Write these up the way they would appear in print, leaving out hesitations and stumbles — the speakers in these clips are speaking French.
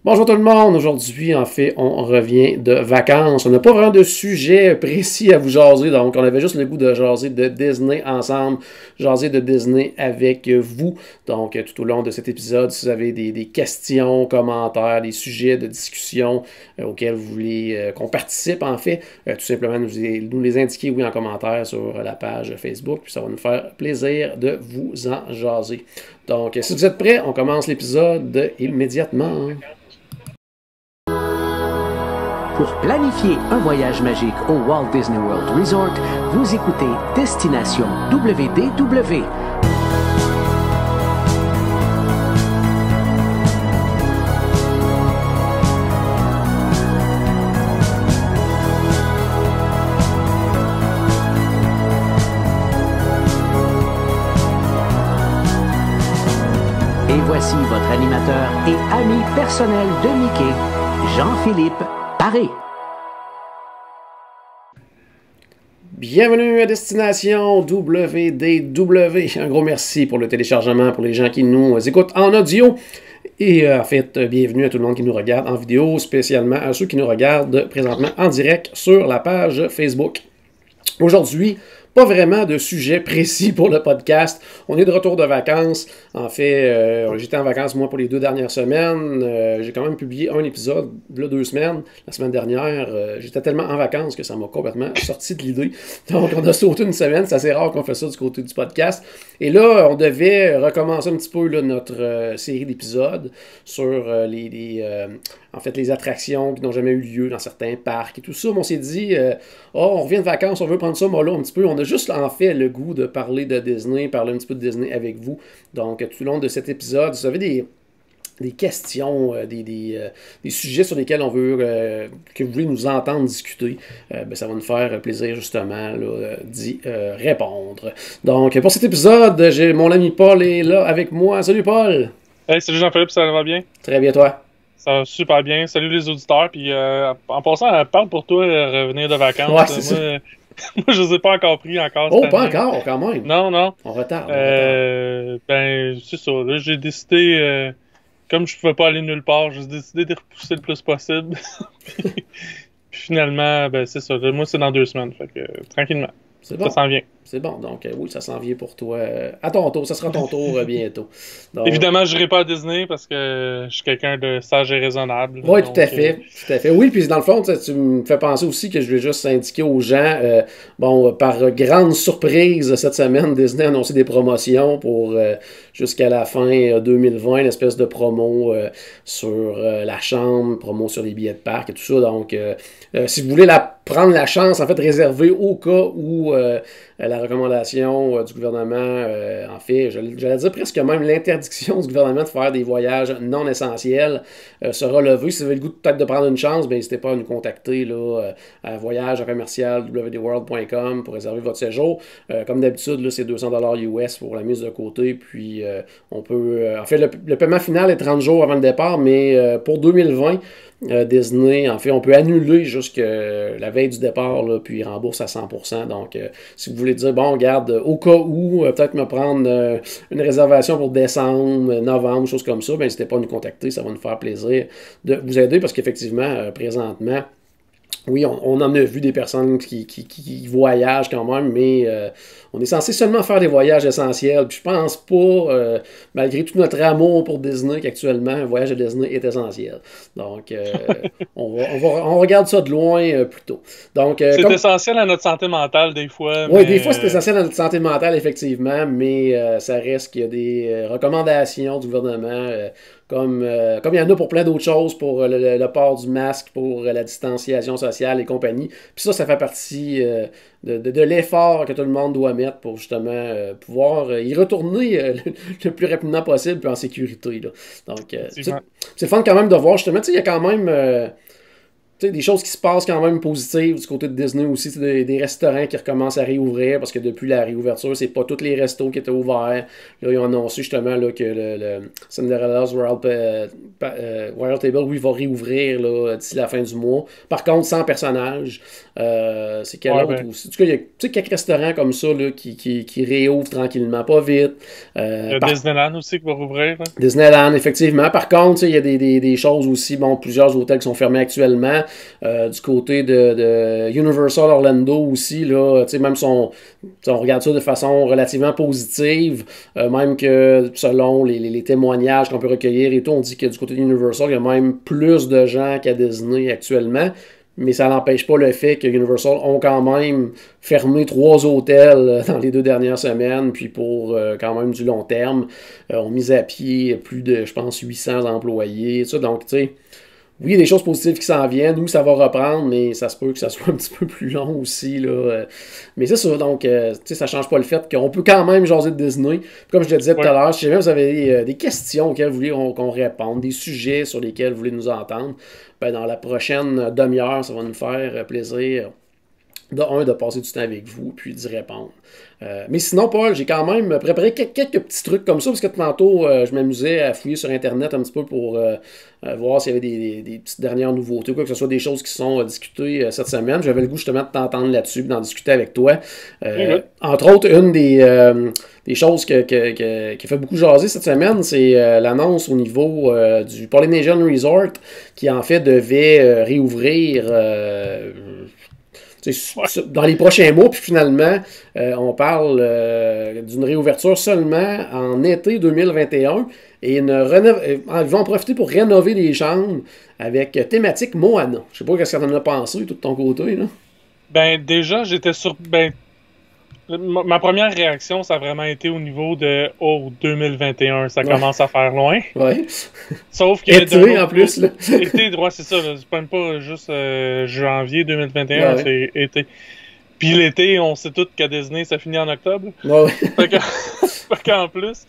Bonjour tout le monde, aujourd'hui en fait on revient de vacances, on n'a pas vraiment de sujet précis à vous jaser, donc on avait juste le goût de jaser de Disney ensemble, jaser de Disney avec vous, donc tout au long de cet épisode, si vous avez des questions, commentaires, des sujets de discussion auxquels vous voulez qu'on participe en fait, tout simplement nous les indiquer oui en commentaire sur la page Facebook, puis ça va nous faire plaisir de vous en jaser. Donc si vous êtes prêts, on commence l'épisode immédiatement. Pour planifier un voyage magique au Walt Disney World Resort, vous écoutez Destination WDW. Et voici votre animateur et ami personnel de Mickey, Jean-Philippe Paré. Bienvenue à Destination WDW. Un gros merci pour le téléchargement pour les gens qui nous écoutent en audio. Et en fait, bienvenue à tout le monde qui nous regarde en vidéo, spécialement à ceux qui nous regardent présentement en direct sur la page Facebook. Aujourd'hui, pas vraiment de sujet précis pour le podcast. On est de retour de vacances. En fait, j'étais en vacances, moi, pour les 2 dernières semaines. J'ai quand même publié un épisode, là, 2 semaines. La semaine dernière, j'étais tellement en vacances que ça m'a complètement sorti de l'idée. Donc, on a sauté une semaine. C'est assez rare qu'on fait ça du côté du podcast. Et là, on devait recommencer un petit peu là, notre série d'épisodes sur en fait, les attractions qui n'ont jamais eu lieu dans certains parcs et tout ça. Mais on s'est dit, on revient de vacances, on veut prendre ça mollo un petit peu. On a juste en fait le goût de parler de Disney, parler un petit peu de Disney avec vous. Donc, tout au long de cet épisode, si vous avez des questions, des sujets sur lesquels on veut que vous voulez nous entendre discuter, ça va nous faire plaisir justement d'y répondre. Donc, pour cet épisode, mon ami Paul est là avec moi. Salut Paul! Hey, salut Jean-Philippe, ça va bien? Très bien, toi? Ça va super bien. Salut les auditeurs. Puis en passant, parle pour toi revenir de vacances. Ouais, c'est ça. Moi, je les ai pas encore pris encore. Oh, pas encore, quand même. Non. On retarde. Ben, c'est ça. Là, j'ai décidé, comme je pouvais pas aller nulle part, j'ai décidé de repousser le plus possible. puis finalement, ben, c'est ça. Moi, c'est dans 2 semaines. Fait que tranquillement. C'est bon. Ça s'en vient. C'est bon. Donc, oui, ça s'en vient pour toi. À ton tour. Ça sera ton tour bientôt. Donc... Évidemment, je n'irai pas à Disney parce que je suis quelqu'un de sage et raisonnable. Oui, tout à fait. Tout à fait. Oui, puis dans le fond, tu me fais penser aussi que je vais juste indiquer aux gens, par grande surprise, cette semaine, Disney a annoncé des promotions pour jusqu'à la fin 2020, une espèce de promo sur la chambre, promo sur les billets de parc et tout ça. Donc, si vous voulez prendre la chance, en fait, réservée au cas où la recommandation du gouvernement, en fait, j'allais dire presque même l'interdiction du gouvernement de faire des voyages non essentiels sera levée. Si vous avez le goût peut-être de prendre une chance, n'hésitez pas à nous contacter là, à voyage@commercial.wdworld.com pour réserver votre séjour. Comme d'habitude, là, c'est 200$ US pour la mise de côté. Puis on peut. En fait, le paiement final est 30 jours avant le départ, mais pour 2020, Disney, en fait, on peut annuler jusqu'à la veille du départ, là, puis il rembourse à 100%. Donc, si vous voulez dire, bon, regarde, au cas où, peut-être me prendre une réservation pour décembre, novembre, choses comme ça, n'hésitez pas à nous contacter, ça va nous faire plaisir de vous aider parce qu'effectivement, présentement, oui, on en a vu des personnes qui voyagent quand même, mais on est censé seulement faire des voyages essentiels. Puis je pense pas, malgré tout notre amour pour Disney, qu'actuellement, un voyage à Disney est essentiel. Donc, on regarde ça de loin plutôt. Donc, c'est essentiel à notre santé mentale des fois. Oui, des fois c'est essentiel à notre santé mentale, effectivement, mais ça reste qu'il y a des recommandations du gouvernement. Comme il y en a pour plein d'autres choses, pour le port du masque, pour la distanciation sociale et compagnie. Puis ça fait partie de l'effort que tout le monde doit mettre pour justement pouvoir y retourner le plus rapidement possible puis en sécurité. Là. Donc, c'est fun quand même de voir justement, tu sais, il y a quand même... tu sais, des choses qui se passent quand même positives du côté de Disney aussi, des restaurants qui recommencent à réouvrir, parce que depuis la réouverture, c'est pas tous les restos qui étaient ouverts. Là, ils ont annoncé justement là, que le Cinderella's Royal Table, oui, va réouvrir là, d'ici la fin du mois. Par contre, sans personnage. C'est quel autre aussi? En tout cas, il y a quelques restaurants comme ça là, qui réouvrent tranquillement, pas vite. Il y a Disneyland aussi qui va rouvrir. Hein. Disneyland, effectivement. Par contre, il y a des choses aussi, bon, plusieurs hôtels qui sont fermés actuellement. Du côté de Universal Orlando aussi, là, même si on regarde ça de façon relativement positive, même que selon les témoignages qu'on peut recueillir et tout, on dit que du côté de Universal, il y a même plus de gens qu'à Disney actuellement. Mais ça n'empêche pas le fait que Universal ont quand même fermé 3 hôtels dans les 2 dernières semaines, puis pour quand même du long terme, ont mis à pied plus de, je pense, 800 employés. Ça, donc, tu sais, oui, il y a des choses positives qui s'en viennent. Nous, ça va reprendre, mais ça se peut que ça soit un petit peu plus long aussi. Là. Mais c'est ça, donc, tu sais, ça change pas le fait qu'on peut quand même jaser de Disney. Puis comme je le disais tout à l'heure, si jamais vous avez des questions auxquelles vous voulez qu'on réponde, des sujets sur lesquels vous voulez nous entendre, ben, dans la prochaine demi-heure, ça va nous faire plaisir de passer du temps avec vous, puis d'y répondre. Mais sinon, Paul, j'ai quand même préparé quelques petits trucs comme ça, parce que tantôt, je m'amusais à fouiller sur Internet un petit peu pour voir s'il y avait des petites dernières nouveautés, quoi que ce soit des choses qui sont discutées cette semaine. J'avais le goût justement de t'entendre là-dessus, d'en discuter avec toi. Entre autres, une des choses qui fait beaucoup jaser cette semaine, c'est l'annonce au niveau du Polynesian Resort, qui en fait devait réouvrir dans les prochains mois, puis finalement, on parle d'une réouverture seulement en été 2021, et ils vont en profiter pour rénover les chambres avec thématique Moana. Je sais pas ce que tu en as pensé, tout de ton côté, là. Ben, déjà, j'étais sur... Ben, ma première réaction, ça a vraiment été au niveau de « Oh, 2021, ça commence à faire loin. » Ouais. Sauf que... Été, en plus, là. Été, droit, c'est ça. C'est même pas juste janvier 2021, c'est été. Puis l'été, on sait tous qu'à Disney, ça finit en octobre. Ouais. Fait qu'en plus...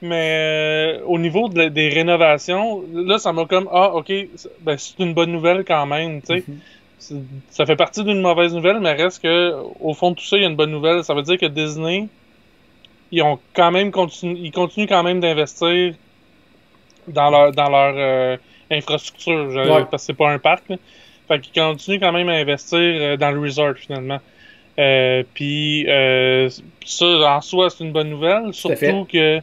Mais au niveau des rénovations, là, ça m'a comme « Ah, OK, ben, c'est une bonne nouvelle quand même, tu sais. Ça fait partie d'une mauvaise nouvelle, mais reste que au fond de tout ça, il y a une bonne nouvelle. Ça veut dire que Disney, ils continuent quand même d'investir dans leur infrastructure, parce que c'est pas un parc. Là. Fait qu'ils continuent quand même à investir dans le resort finalement. Puis ça, en soi, c'est une bonne nouvelle. Surtout que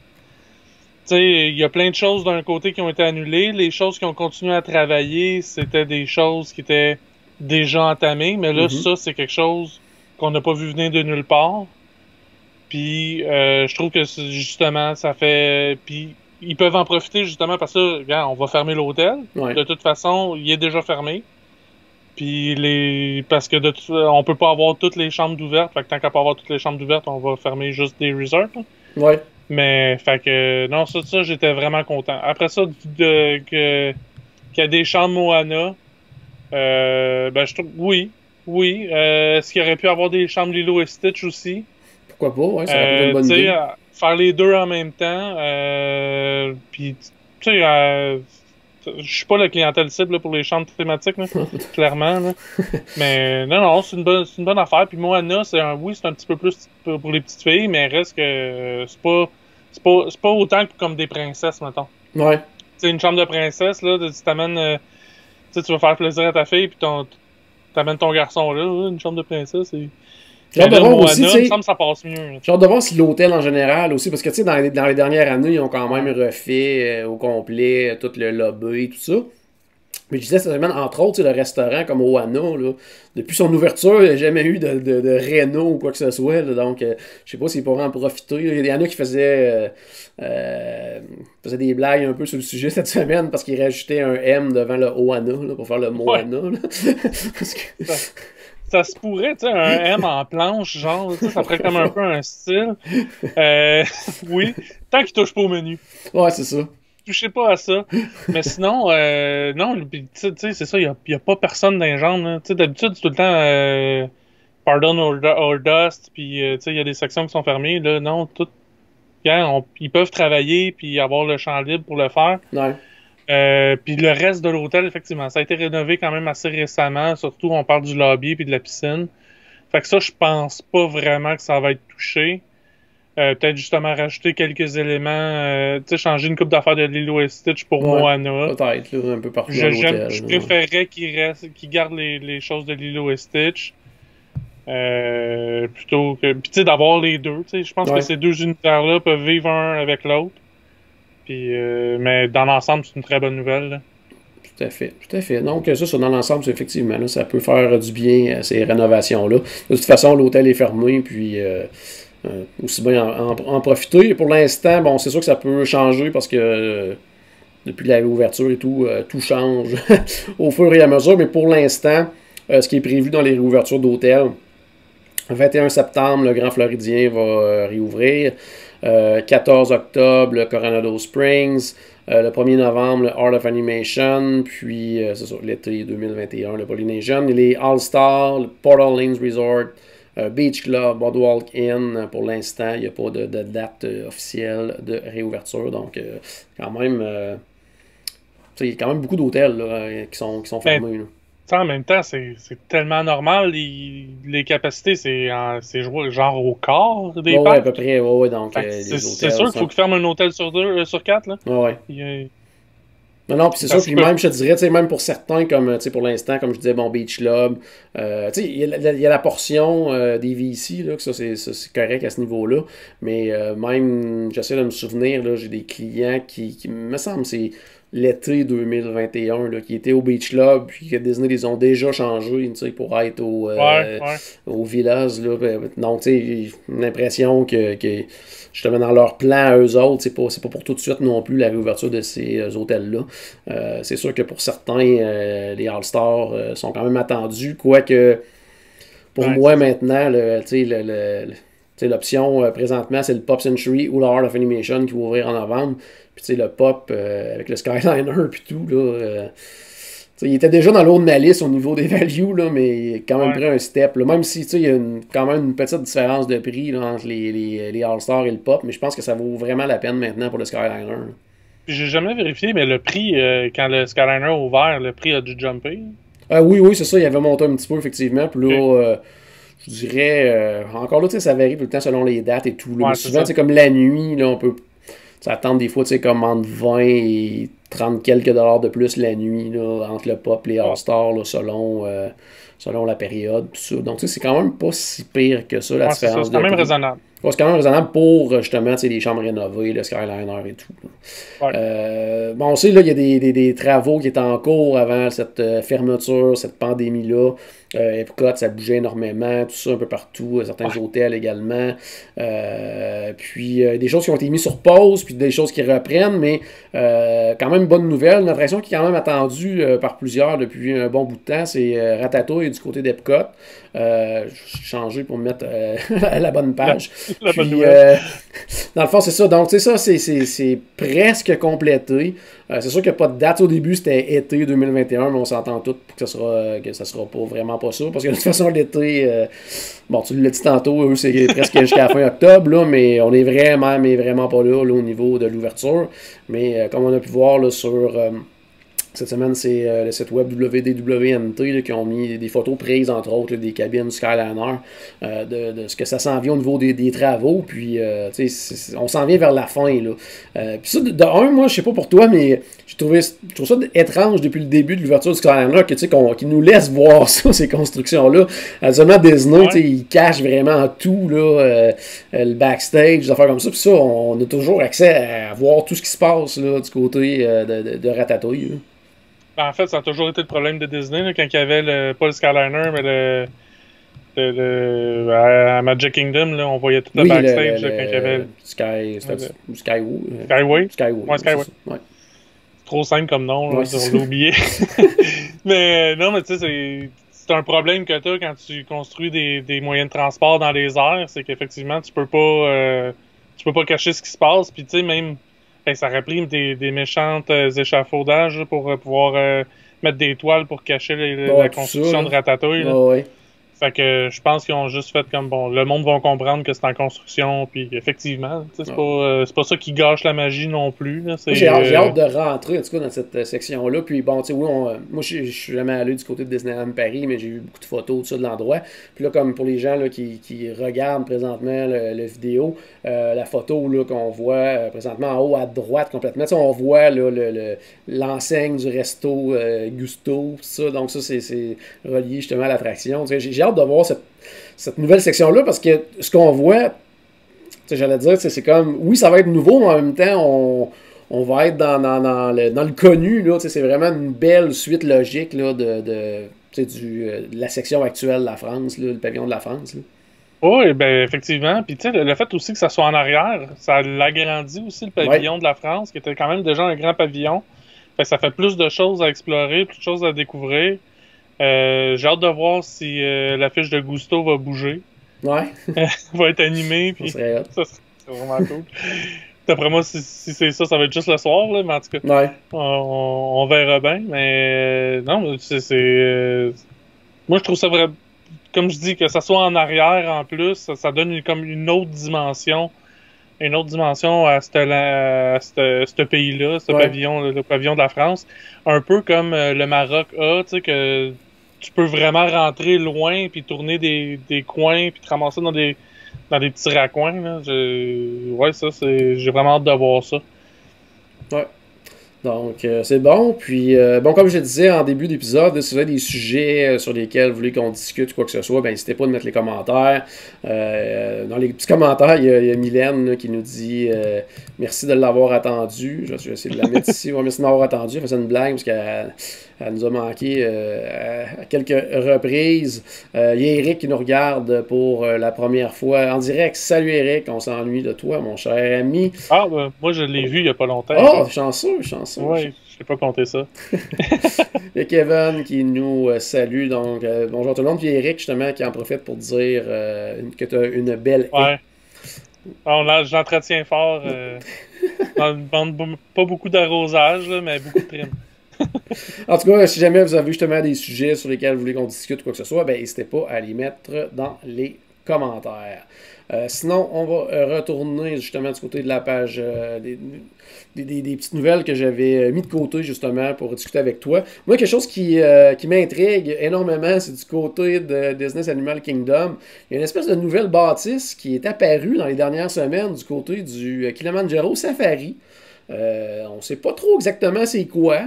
il y a plein de choses d'un côté qui ont été annulées. Les choses qui ont continué à travailler, c'était des choses qui étaient déjà entamé, mais là, ça, c'est quelque chose qu'on n'a pas vu venir de nulle part. Puis, je trouve que justement, ça fait... Puis, ils peuvent en profiter justement parce que, regarde, on va fermer l'hôtel. Ouais. De toute façon, il est déjà fermé. Puis, parce que on peut pas avoir toutes les chambres d'ouvertes. Fait que tant qu'à pas avoir toutes les chambres d'ouvertes, on va fermer juste des resorts. Hein. Ouais. Mais, fait que, non, ça, j'étais vraiment content. Après ça, qu'il y a des chambres Moana, ben, je trouve, oui. Est-ce qu'il aurait pu avoir des chambres Lilo et Stitch aussi? Pourquoi pas, ouais, ça aurait été une bonne idée. Faire les deux en même temps, puis, tu sais, je suis pas la clientèle cible là, pour les chambres thématiques, là, clairement, là. Mais, non, c'est une bonne affaire. Puis Moana, c'est un petit peu plus pour les petites filles, mais reste que c'est pas autant que comme des princesses, mettons. Ouais. Tu sais, une chambre de princesse, là, tu t'amènes... tu vas faire plaisir à ta fille, puis t'amènes ton garçon là, une chambre de princesse. Genre de voir aussi, il me semble que ça passe mieux. Genre de voir si l'hôtel en général aussi, parce que tu sais, dans les dernières années, ils ont quand même refait au complet tout le lobby et tout ça. Mais je disais cette semaine, entre autres, le restaurant comme Oana, là, depuis son ouverture, il n'y a jamais eu de réno ou quoi que ce soit. Là, donc, je sais pas s'ils pourraient en profiter. Il y en a qui faisaient des blagues un peu sur le sujet cette semaine parce qu'ils rajoutaient un M devant le Oana là, pour faire le Moana. Ouais. Parce que... ça se pourrait, tu sais, un M en planche, genre, ça ferait comme un peu un style. Oui, tant qu'il touche pas au menu. Ouais, c'est ça. Touchez pas à ça. Mais sinon, non, tu sais, c'est ça, il y a pas personne dans les jambes. Tu sais, d'habitude, c'est tout le temps pardon or dust, puis tu sais, il y a des sections qui sont fermées. Là, non, tout. Ils peuvent travailler puis avoir le champ libre pour le faire. Ouais. Puis le reste de l'hôtel, effectivement, ça a été rénové quand même assez récemment. Surtout, on parle du lobby puis de la piscine. Fait que ça, je pense pas vraiment que ça va être touché. Peut-être justement rajouter quelques éléments, tu sais, changer une coupe d'affaires de Lilo et Stitch pour Moana. Peut-être, là, un peu partout dans l'hôtel. Je préférerais qu'il garde les choses de Lilo et Stitch. Plutôt que. Puis tu sais, d'avoir les deux. Tu sais, je pense que ces deux univers-là peuvent vivre un avec l'autre. Puis, mais dans l'ensemble, c'est une très bonne nouvelle. Là. Tout à fait, tout à fait. Donc, ça dans l'ensemble, effectivement, là, ça peut faire du bien, ces rénovations-là. De toute façon, l'hôtel est fermé, puis aussi bien en profiter. Pour l'instant, bon, c'est sûr que ça peut changer parce que depuis la réouverture et tout, tout change au fur et à mesure. Mais pour l'instant, ce qui est prévu dans les réouvertures d'hôtels, 21 septembre, le Grand Floridien va réouvrir. 14 octobre, le Coronado Springs. Le 1er novembre, le Art of Animation. Puis, c'est ça, l'été 2021, le Polynesian. Les All-Star, le Portal Lanes Resort, Beach Club, Boardwalk Inn. Pour l'instant, il n'y a pas de date officielle de réouverture. Donc, quand même, il y a quand même beaucoup d'hôtels là, qui sont fermés. Là. En même temps, c'est tellement normal. Les capacités, c'est genre au quart des parcs. Oui, à peu près. Ouais, donc, c'est sûr qu'il faut qu'ils ferment un hôtel sur 4. Là. Ouais. Non, puis c'est sûr, puis même, je te dirais, même pour certains, comme pour l'instant, comme je disais, bon, Beach Club, il y a la portion des VC, là, que ça, c'est correct à ce niveau-là, mais même, j'essaie de me souvenir, là, j'ai des clients qui me semble, c'est l'été 2021, là, qui étaient au Beach Club, puis que Disney les ont déjà changés pour être au Villas. Là. Donc, j'ai l'impression que justement, dans leur plan à eux autres, c'est pas pour tout de suite non plus la réouverture de ces hôtels-là. C'est sûr que pour certains, les All-Stars sont quand même attendus, quoique pour moi maintenant, l'option présentement, c'est le Pop Century ou le Art of Animation qui va ouvrir en novembre. Puis le Pop avec le Skyliner puis tout, là, il était déjà dans l'eau de ma liste au niveau des values, là, mais il a quand même pris un step. Là, même si il y a quand même une petite différence de prix là, entre les All-Stars et le Pop, mais je pense que ça vaut vraiment la peine maintenant pour le Skyliner. Là. Puis j'ai jamais vérifié, mais le prix, quand le Skyliner a ouvert, le prix a dû jumper. Oui, c'est ça, il avait monté un petit peu, effectivement. Puis là, je dirais, encore là, ça varie tout le temps selon les dates et tout. Là, mais souvent, c'est comme la nuit, là, on peut s'attendre des fois, comme entre 20 et 30 quelques dollars de plus la nuit, là, entre le Pop et les All-Stars, selon la période. Tout ça. Donc, c'est quand même pas si pire que ça, la différence. C'est quand même raisonnable. C'est quand même raisonnable pour, justement, les chambres rénovées, le Skyliner et tout. Bon, on sait, là, il y a des travaux qui étaient en cours avant cette fermeture, cette pandémie-là. Epcot, ça bougeait énormément, tout ça un peu partout, certains hôtels également. Puis des choses qui ont été mises sur pause, puis des choses qui reprennent, mais quand même bonne nouvelle. Une attraction qui est quand même attendue par plusieurs depuis un bon bout de temps, c'est Ratatouille du côté d'Epcot. J'ai changé pour me mettre à la bonne page. Puis, dans le fond, c'est ça. Donc, tu sais, ça, c'est presque complété. C'est sûr qu'il n'y a pas de date. Au début, c'était été 2021, mais on s'entend tous que ça sera pas vraiment pas ça. Parce que de toute façon, l'été, bon, tu l'as dit tantôt, eux, c'est presque jusqu'à la fin octobre, là, mais on est vraiment pas là au niveau de l'ouverture. Mais comme on a pu voir là, sur cette semaine, c'est le site web WDWNT là, qui ont mis des photos prises, entre autres, là, des cabines Skyliner, de ce que ça s'en vient au niveau des travaux. Puis, on s'en vient vers la fin. Là. Puis ça, de un, moi, je sais pas pour toi, mais je trouve ça étrange depuis le début de l'ouverture du Skyliner qu'ils nous laissent voir ça, ces constructions-là. Seulement Disney, ils cachent vraiment tout, là, le backstage, des affaires comme ça. Puis ça, on a toujours accès à voir tout ce qui se passe là, du côté de Ratatouille. Là. En fait, ça a toujours été le problème de Disney, là, quand il y avait pas le Skyliner, mais à Magic Kingdom, là, on voyait tout le backstage quand il y avait Skyway. Skyway. Ouais. C'est trop simple comme nom, là, on l'a oublié. Mais non, mais tu sais, c'est un problème que tu as quand tu construis des moyens de transport dans les airs, c'est qu'effectivement, tu peux pas cacher ce qui se passe, puis tu sais, même ça réprime des méchantes échafaudages là, pour pouvoir mettre des toiles pour cacher la construction de Ratatouille. Là. Ouais. Fait que je pense qu'ils ont juste fait comme bon, le monde va comprendre que c'est en construction, puis effectivement, c'est pas ça qui gâche la magie non plus. Là, j'ai hâte de rentrer en tout cas dans cette section-là. Puis bon, tu sais, oui, moi je suis jamais allé du côté de Disneyland Paris, mais j'ai vu beaucoup de photos tout ça de l'endroit. Puis là, comme pour les gens là, qui regardent présentement le vidéo, la photo là, qu'on voit présentement en haut à droite complètement, on voit là, l'enseigne du resto Gusto, ça. Donc ça, c'est relié justement à l'attraction. J'ai hâte de voir cette nouvelle section-là parce que ce qu'on voit, j'allais dire, c'est comme, oui, ça va être nouveau, mais en même temps, on va être dans le connu. Là, c'est vraiment une belle suite logique là, de la section actuelle de la France, là, le pavillon de la France. Là. Oui, ben effectivement. Puis tu sais, le fait aussi que ça soit en arrière, ça l'agrandit aussi le pavillon de la France, qui était quand même déjà un grand pavillon. Fait que ça fait plus de choses à explorer, plus de choses à découvrir. J'ai hâte de voir si l'affiche de Gusto va bouger. Ouais. Va être animée. Puis ça serait vraiment cool. D'après moi, si c'est ça va être juste le soir, là, mais en tout cas, ouais. on verra bien. Mais non, moi je trouve ça vrai. Comme je dis, que ça soit en arrière en plus, ça donne comme une autre dimension. Une autre dimension à ce pays-là, ce pavillon, le pavillon de la France. Un peu comme le Maroc a, tu sais, que tu peux vraiment rentrer loin, puis tourner des coins, puis te ramasser dans des petits raccoins. Là. J'ai vraiment hâte de voir ça. Ouais. Donc, c'est bon. Puis, bon, comme je disais en début d'épisode, si vous avez des sujets sur lesquels vous voulez qu'on discute ou quoi que ce soit, ben n'hésitez pas à mettre les commentaires. Dans les petits commentaires, il y a Mylène là, qui nous dit merci de l'avoir attendu. Je vais essayer de la mettre ici. Merci de m'avoir attendu. Elle faisait une blague parce qu'elle nous a manqué à quelques reprises. Il y a Eric qui nous regarde pour la première fois en direct. Salut Eric, on s'ennuie de toi, mon cher ami. Ah, moi je l'ai vu il n'y a pas longtemps. Oh, chanceux. Oui, je n'ai pas compté ça. Il y a Kevin qui nous salue. Donc, bonjour tout le monde. Puis Eric, justement, qui en profite pour dire que tu as une belle haie. J'entretiens fort. Pas beaucoup d'arrosage, mais beaucoup de trim. En tout cas, si jamais vous avez justement des sujets sur lesquels vous voulez qu'on discute ou quoi que ce soit, ben n'hésitez pas à les mettre dans les commentaires. Sinon, on va retourner justement du côté de la page des petites nouvelles que j'avais mis de côté justement pour discuter avec toi. Moi, quelque chose qui m'intrigue énormément, c'est du côté de Disney's Animal Kingdom. Il y a une espèce de nouvelle bâtisse qui est apparue dans les dernières semaines du côté du Kilimanjaro Safari. On ne sait pas trop exactement c'est quoi.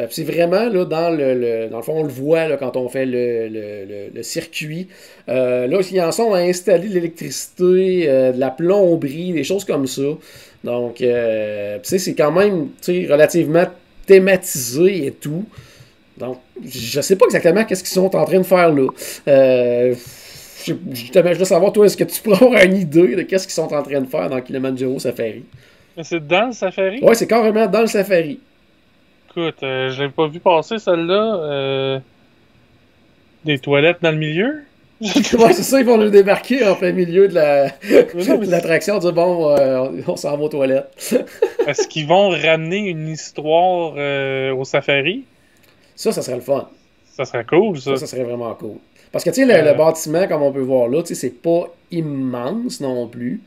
C'est vraiment là, dans le fond, on le voit là, quand on fait le circuit. Là, ils en sont à installer de l'électricité, de la plomberie, des choses comme ça. Donc, c'est quand même relativement thématisé et tout. Donc, je sais pas exactement qu'est-ce qu'ils sont en train de faire là. Je veux savoir, toi, est-ce que tu pourrais avoir une idée de qu'est-ce qu'ils sont en train de faire dans Kilimanjaro Safari? C'est dans le Safari? Oui, c'est carrément dans le Safari. Écoute, je l'ai pas vu passer celle-là. Des toilettes dans le milieu? Ouais, c'est ça, ils vont nous débarquer en plein milieu de l'attraction. Dire bon, on s'en va aux toilettes. Est-ce qu'ils vont ramener une histoire au Safari? Ça serait le fun. Ça serait cool, ça. Ça serait vraiment cool. Parce que, tu sais, le bâtiment, comme on peut voir là, tu sais, c'est pas immense non plus.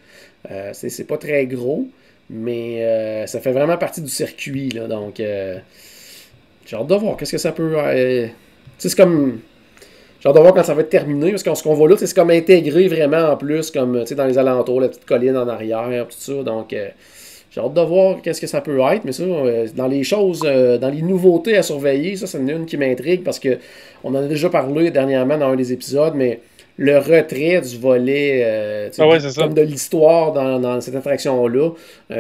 C'est pas très gros. Mais ça fait vraiment partie du circuit, là. Donc, j'ai hâte de voir qu'est-ce que ça peut... tu sais, c'est comme... J'ai hâte de voir quand ça va être terminé, parce que ce qu'on voit là, c'est comme intégré vraiment en plus, comme, tu sais, dans les alentours, la petite colline en arrière, tout ça. Donc, j'ai hâte de voir qu'est-ce que ça peut être. Mais ça, dans les choses, dans les nouveautés à surveiller, ça, c'est une qui m'intrigue, parce que on en a déjà parlé dernièrement dans un des épisodes, mais... le retrait du volet comme de l'histoire dans cette attraction-là,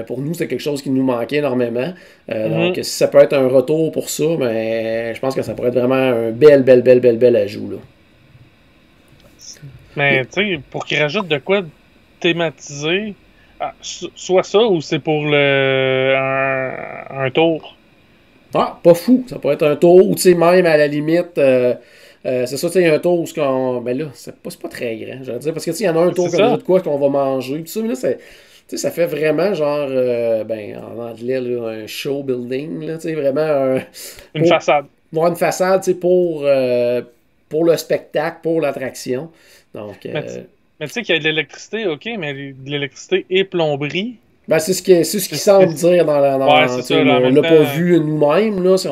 pour nous, c'est quelque chose qui nous manquait énormément. Donc, si ça peut être un retour pour ça, je pense que ça pourrait être vraiment un bel ajout. Là. Mais, tu sais, pour qu'ils rajoutent de quoi thématiser, soit ça ou c'est pour un tour. Ah, pas fou. Ça pourrait être un tour ou, tu sais, même à la limite... c'est ça, tu sais, il y a un tour où ben là, c'est pas très grand, je veux dire, parce que tu sais, il y en a un tour comme de quoi qu'on va manger, tout ça, mais là, ça fait vraiment genre, en anglais, là, un show building, là, tu sais, vraiment une façade. Une façade, tu sais, pour pour le spectacle, pour l'attraction. Donc, mais tu sais qu'il y a de l'électricité, ok, mais de l'électricité et plomberie. Ben, c'est ce qu'il semble dire ouais, c'est ça, on l'a pas vu nous-mêmes. Là, c'est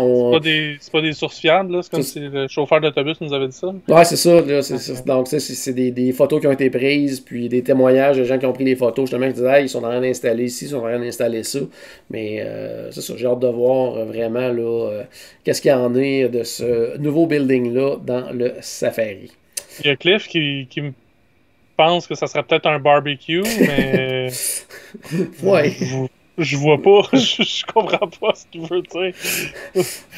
pas des sources fiables, là. C'est comme si le chauffeur d'autobus nous avait dit ça. Ouais, c'est ça. Là, donc, c'est des photos qui ont été prises, puis des témoignages de gens qui ont pris les photos, justement, qui disaient, hey, ils sont en train d'installer ici, ils sont en train d'installer ça. Mais c'est ça, j'ai hâte de voir vraiment là, qu'est-ce qu'il y en est de ce nouveau building-là dans le Safari. Il y a Cliff qui me pense que ça serait peut-être un barbecue, mais ouais. Je vois pas, je comprends pas ce qu'il veut dire.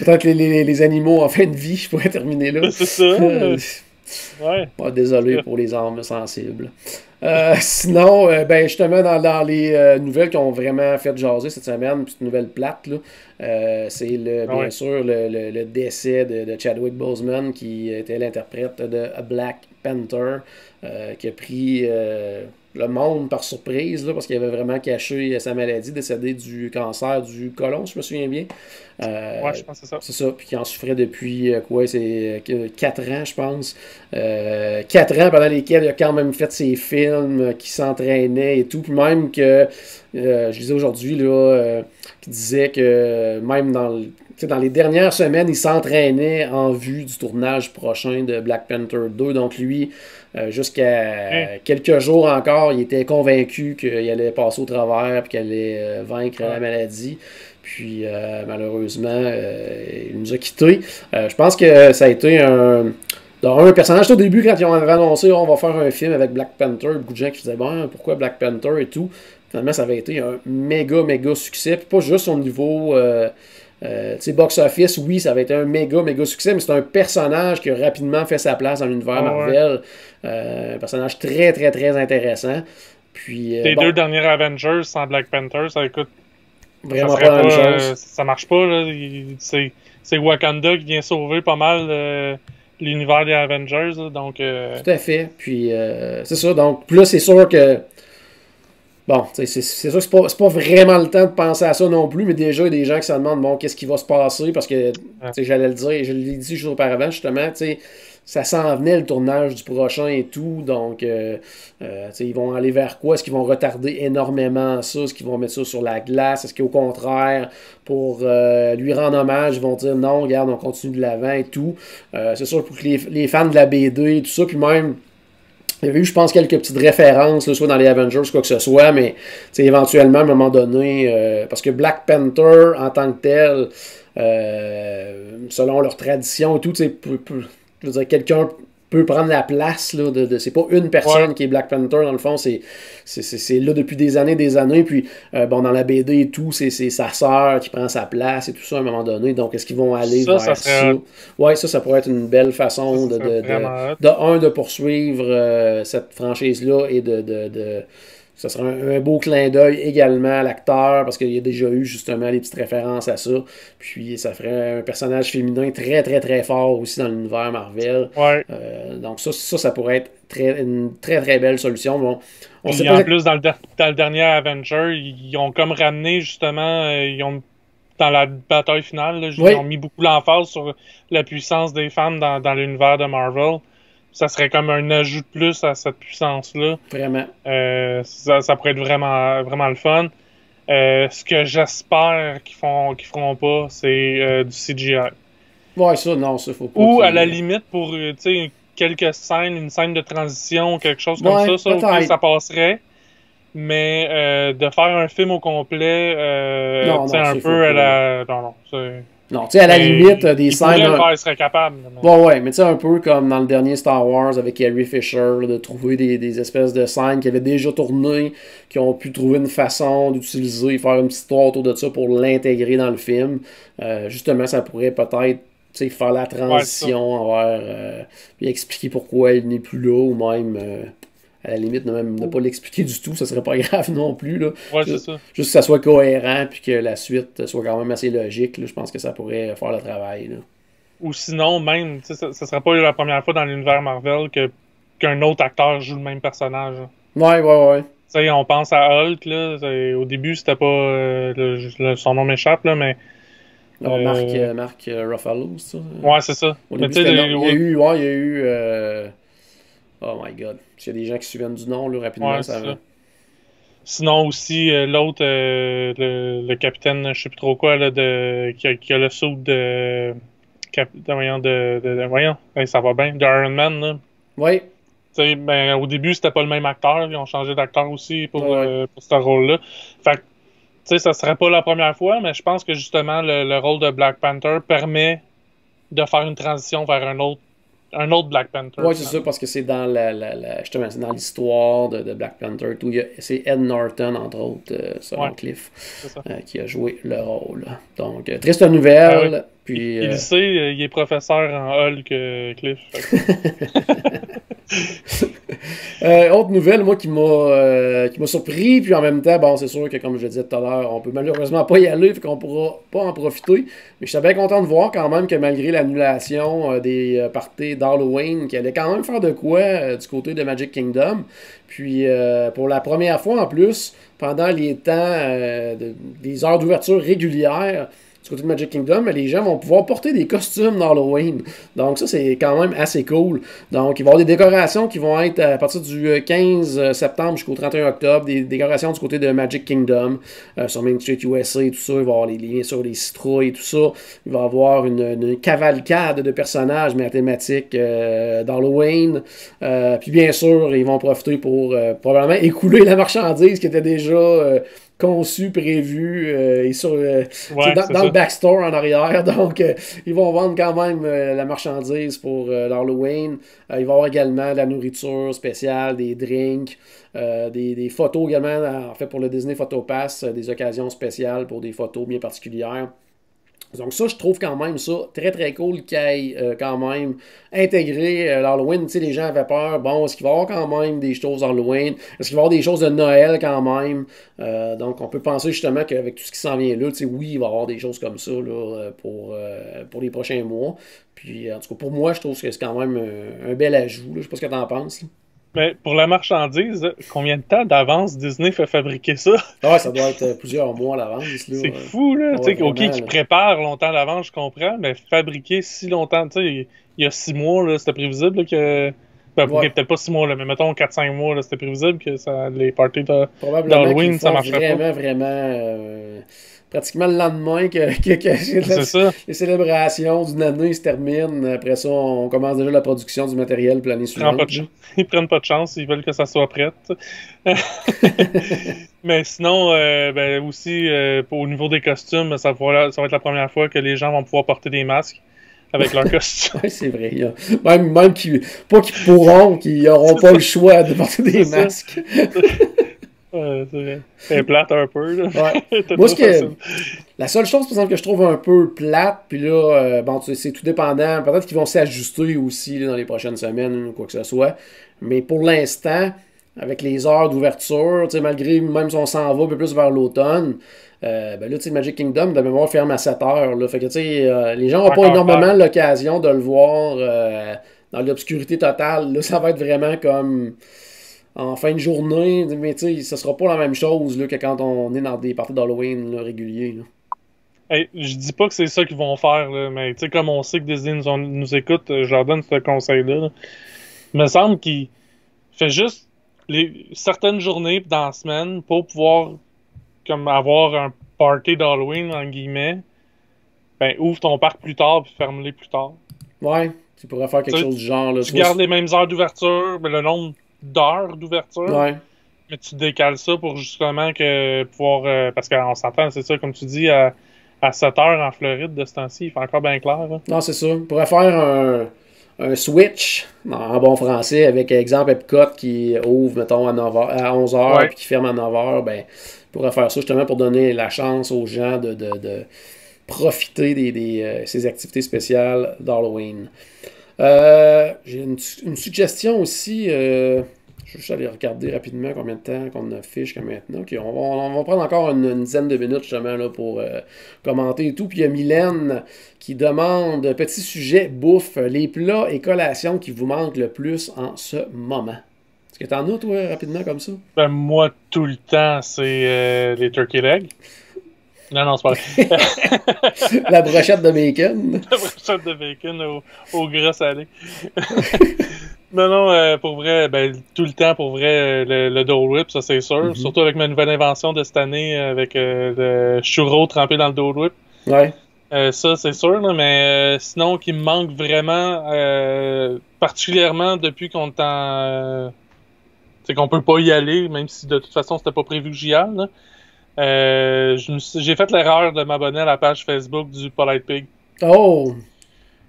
Peut-être les animaux en fin de vie, je pourrais terminer là. C'est ça. Ouais. Désolé pour les âmes sensibles. Sinon, ben justement, dans les nouvelles qui ont vraiment fait jaser cette semaine, une petite nouvelle plate, là, c'est bien sûr le décès de Chadwick Boseman, qui était l'interprète de Black Panther, qui a pris le monde par surprise, là, parce qu'il avait vraiment caché sa maladie, décédé du cancer du côlon, si je me souviens bien. Ouais, je pense que c'est ça. C'est ça, puis qui en souffrait depuis, c'est 4 ans, je pense. 4 ans pendant lesquels il a quand même fait ses films, qui s'entraînait et tout, puis même que, je disais aujourd'hui, là, qui disait que même dans les dernières semaines, il s'entraînait en vue du tournage prochain de Black Panther 2, donc lui, jusqu'à quelques jours encore, il était convaincu qu'il allait passer au travers et qu'il allait vaincre la maladie. Puis malheureusement, il nous a quittés. Je pense que ça a été un personnage au début, quand ils ont annoncé on va faire un film avec Black Panther, beaucoup de gens qui disaient bon, pourquoi Black Panther et tout. Finalement, ça avait été un méga succès. Puis pas juste au niveau box-office, oui, ça avait été un méga succès, mais c'est un personnage qui a rapidement fait sa place dans l'univers Marvel. Un personnage très, très, très intéressant. Puis, les deux derniers Avengers sans Black Panther, ça coûte vraiment pas la même chose. Ça marche pas, là. C'est Wakanda qui vient sauver pas mal l'univers des Avengers, là, donc... Tout à fait. Puis, c'est ça. Donc, là, c'est sûr que... Bon, c'est sûr que c'est pas vraiment le temps de penser à ça non plus, mais déjà, il y a des gens qui se demandent, bon, qu'est-ce qui va se passer, parce que, j'allais le dire, je l'ai dit juste auparavant, justement, ça s'en venait le tournage du prochain et tout, donc, ils vont aller vers quoi? Est-ce qu'ils vont retarder énormément ça? Est-ce qu'ils vont mettre ça sur la glace? Est-ce qu'au contraire, pour lui rendre hommage, ils vont dire, non, regarde, on continue de l'avant et tout. C'est sûr, pour que les fans de la BD et tout ça, puis même... Il y avait eu, je pense, quelques petites références, là, soit dans les Avengers, quoi que ce soit, mais éventuellement, à un moment donné, parce que Black Panther, en tant que tel, selon leur tradition et tout, je veux dire, quelqu'un peut prendre la place, là, c'est pas une personne qui est Black Panther, dans le fond, c'est là depuis des années, puis dans la BD et tout, c'est sa sœur qui prend sa place et tout ça à un moment donné, donc est-ce qu'ils vont aller vers ça? Ouais, ça pourrait être une belle façon de poursuivre cette franchise-là et ça serait un beau clin d'œil également à l'acteur, parce qu'il y a déjà eu justement des petites références à ça. Puis ça ferait un personnage féminin très très très fort aussi dans l'univers Marvel. Ouais. Donc ça pourrait être une très très belle solution. Bon, en plus, dans le dernier Avenger, ils ont comme ramené justement, dans la bataille finale, là, ils ont mis beaucoup l'emphase sur la puissance des femmes dans l'univers de Marvel. Ça serait comme un ajout de plus à cette puissance-là. Vraiment. Ça pourrait être vraiment, vraiment le fun. Ce que j'espère qu'ils feront pas, c'est du CGI. Ouais, ça, non, ça faut pas. Ou à la limite, pour quelques scènes, une scène de transition, quelque chose comme ça, ça passerait. Mais de faire un film au complet, un peu à la... Non, c'est... Non, tu sais, à la limite, des scènes... Il serait capable. Ouais, mais tu sais, un peu comme dans le dernier Star Wars avec Carrie Fisher, là, de trouver des espèces de scènes qui avaient déjà tourné, qui ont pu trouver une façon d'utiliser, faire une petite histoire autour de ça pour l'intégrer dans le film. Justement, ça pourrait peut-être faire la transition, puis expliquer pourquoi il n'est plus là, ou même... à la limite, ne pas l'expliquer du tout, ça serait pas grave non plus. Là. Ouais, c'est ça. Juste que ça soit cohérent puis que la suite soit quand même assez logique. Là, je pense que ça pourrait faire le travail. Là. Ou sinon, même, ça serait pas la première fois dans l'univers Marvel qu'un autre acteur joue le même personnage. Ouais. T'sais, on pense à Hulk, là. Au début, c'était pas... son nom m'échappe, là, mais... Non, Mark Ruffalo, c'est ça? Ouais, c'est ça. Au Mais début, tu sais, il y a eu oh my god. S'il y a des gens qui se souviennent du nom, là, rapidement, ouais, ça c'est va. ça. Sinon aussi, l'autre, le capitaine, je sais plus trop quoi, là, qui a le saut voyons, hey, ça va bien, de Iron Man, là. Oui, Tu sais, ben, au début, c'était pas le même acteur. Ils ont changé d'acteur aussi ouais. pour ce rôle-là. Fait que, tu sais, ça serait pas la première fois, mais je pense que justement, le rôle de Black Panther permet de faire une transition vers un autre Black Panther. Ouais, c'est ça, Finalement. parce que c'est dans justement, c'est dans l'histoire de Black Panther. Tout. C'est Ed Norton, entre autres, selon Ouais, Cliff, c'est ça. qui a joué le rôle. Donc, triste Ah oui. nouvelle. Puis, Il le sait, il est professeur en Hulk, Cliff. autre nouvelle, moi, qui m'a surpris, puis en même temps, bon, c'est sûr que, comme je le disais tout à l'heure, on peut malheureusement pas y aller, fait qu'on pourra pas en profiter. Mais j'étais bien content de voir quand même que malgré l'annulation des parties d'Halloween, qu'il allait quand même faire de quoi du côté de Magic Kingdom. Puis, pour la première fois en plus, pendant les temps des heures d'ouverture régulières, du côté de Magic Kingdom, les gens vont pouvoir porter des costumes d'Halloween. Donc ça, c'est quand même assez cool. Donc il va y avoir des décorations qui vont être à partir du 15 septembre jusqu'au 31 octobre, des décorations du côté de Magic Kingdom, sur Main Street USA, tout ça. Il va y avoir bien sûr les citrouilles et tout ça. Il va y avoir une cavalcade de personnages mathématiques d'Halloween. Puis bien sûr, ils vont profiter pour probablement écouler la marchandise qui était déjà conçu, prévu et Ouais, dans le backstore en arrière. Donc, ils vont vendre quand même la marchandise pour l'Halloween. Il va y avoir également de la nourriture spéciale, des drinks, des photos également, en fait, pour le Disney Photo Pass, des occasions spéciales pour des photos bien particulières. Donc ça, je trouve quand même ça très très cool qu'il ait quand même intégré l'Halloween. Tu sais, les gens avaient peur, bon, est-ce qu'il va y avoir quand même des choses Halloween? Est-ce qu'il va y avoir des choses de Noël quand même? Donc on peut penser justement qu'avec tout ce qui s'en vient là, tu sais, oui, il va y avoir des choses comme ça là, pour les prochains mois. Puis en tout cas, pour moi, je trouve que c'est quand même un bel ajout. Là. Je sais pas ce que t'en penses. Là. Mais pour la marchandise, combien de temps d'avance Disney fait fabriquer ça? Ah ouais, ça doit être plusieurs mois à l'avance. Là. C'est fou, là. Ouais, Tu sais, OK, vraiment, qui là. prépare longtemps à l'avance, je comprends, mais fabriquer si longtemps, tu sais, il y a 6 mois, là, c'était prévisible là, que. Ben, OK, Ouais. peut-être pas 6 mois, là, mais mettons 4-5 mois, là, c'était prévisible que les parties Probablement qu'ils d'Halloween, ça font marcherait pas. vraiment pratiquement le lendemain que C'est ça. les célébrations d'une année se terminent. Après ça, on commence déjà la production du matériel pour l'année Ils prennent pas suivante. de Ils prennent pas de chance, ils veulent que ça soit prêt. Mais sinon, ben aussi, au niveau des costumes, ça va être la première fois que les gens vont pouvoir porter des masques avec leurs costumes. Oui, c'est vrai. Même pas qu'ils pourront, qu'ils n'auront pas le choix de porter des C'est ça. masques. C'est vrai. C'est plate un peu, là. Ouais. C'est Moi, trop facile. la seule chose, par exemple, que je trouve un peu plate, puis là, bon, c'est tout dépendant. Peut-être qu'ils vont s'ajuster aussi là, dans les prochaines semaines ou quoi que ce soit. Mais pour l'instant, avec les heures d'ouverture, malgré, même si on s'en va un peu plus vers l'automne, ben là, tu sais, Magic Kingdom, de mémoire, ferme à 7 heures. Là, fait que, tu sais, les gens n'ont pas Encore énormément tard. l'occasion de le voir dans l'obscurité totale. Là, ça va être vraiment comme en fin de journée, mais tu sais, ce sera pas la même chose là, que quand on est dans des parties d'Halloween là, réguliers. Là. Hey, je dis pas que c'est ça qu'ils vont faire, là, mais tu sais, comme on sait que Disney nous écoute, je leur donne ce conseil-là. Là. Il me semble qu'il fait juste certaines journées dans la semaine pour pouvoir comme avoir un party d'Halloween, en guillemets. Ben, ouvre ton parc plus tard puis ferme-les plus tard. Ouais, tu pourrais faire quelque Tu sais, chose du genre. Là, tu gardes les mêmes heures d'ouverture, mais le nombre d'heures d'ouverture, Ouais. mais tu décales ça pour justement que pouvoir. Parce qu'on s'entend, c'est ça, comme tu dis, à 7 heures en Floride de ce temps-ci, il fait encore bien clair. Là. Non, c'est ça. On pourrait faire un switch en bon français avec, exemple, Epcot qui ouvre, mettons, à 11h Ouais. puis qui ferme à 9h. Ben, on pourrait faire ça justement pour donner la chance aux gens de profiter de ces activités spéciales d'Halloween. J'ai une suggestion aussi. Je vais juste aller regarder rapidement combien de temps qu'on affiche jusqu'à maintenant. Okay, on va prendre encore une dizaine de minutes justement là, pour commenter et tout. Puis il y a Mylène qui demande, petit sujet, bouffe, les plats et collations qui vous manquent le plus en ce moment. Est-ce que t'en as, toi, rapidement comme ça? Ben, moi, tout le temps, c'est les turkey legs. Non, non, c'est pas vrai. La brochette de bacon. La brochette de bacon au gras salé. Non, non, pour vrai, ben, tout le temps, pour vrai, le Dole Whip, ça c'est sûr. Surtout avec ma nouvelle invention de cette année, avec le churro trempé dans le Dole Whip. Ouais. Ça, c'est sûr, là, mais sinon, qui me manque vraiment, particulièrement depuis qu'on est en... c'est qu'on peut pas y aller, même si de toute façon, c'était pas prévu que j'y aille, là. J'ai fait l'erreur de m'abonner à la page Facebook du Polite Pig. Oh!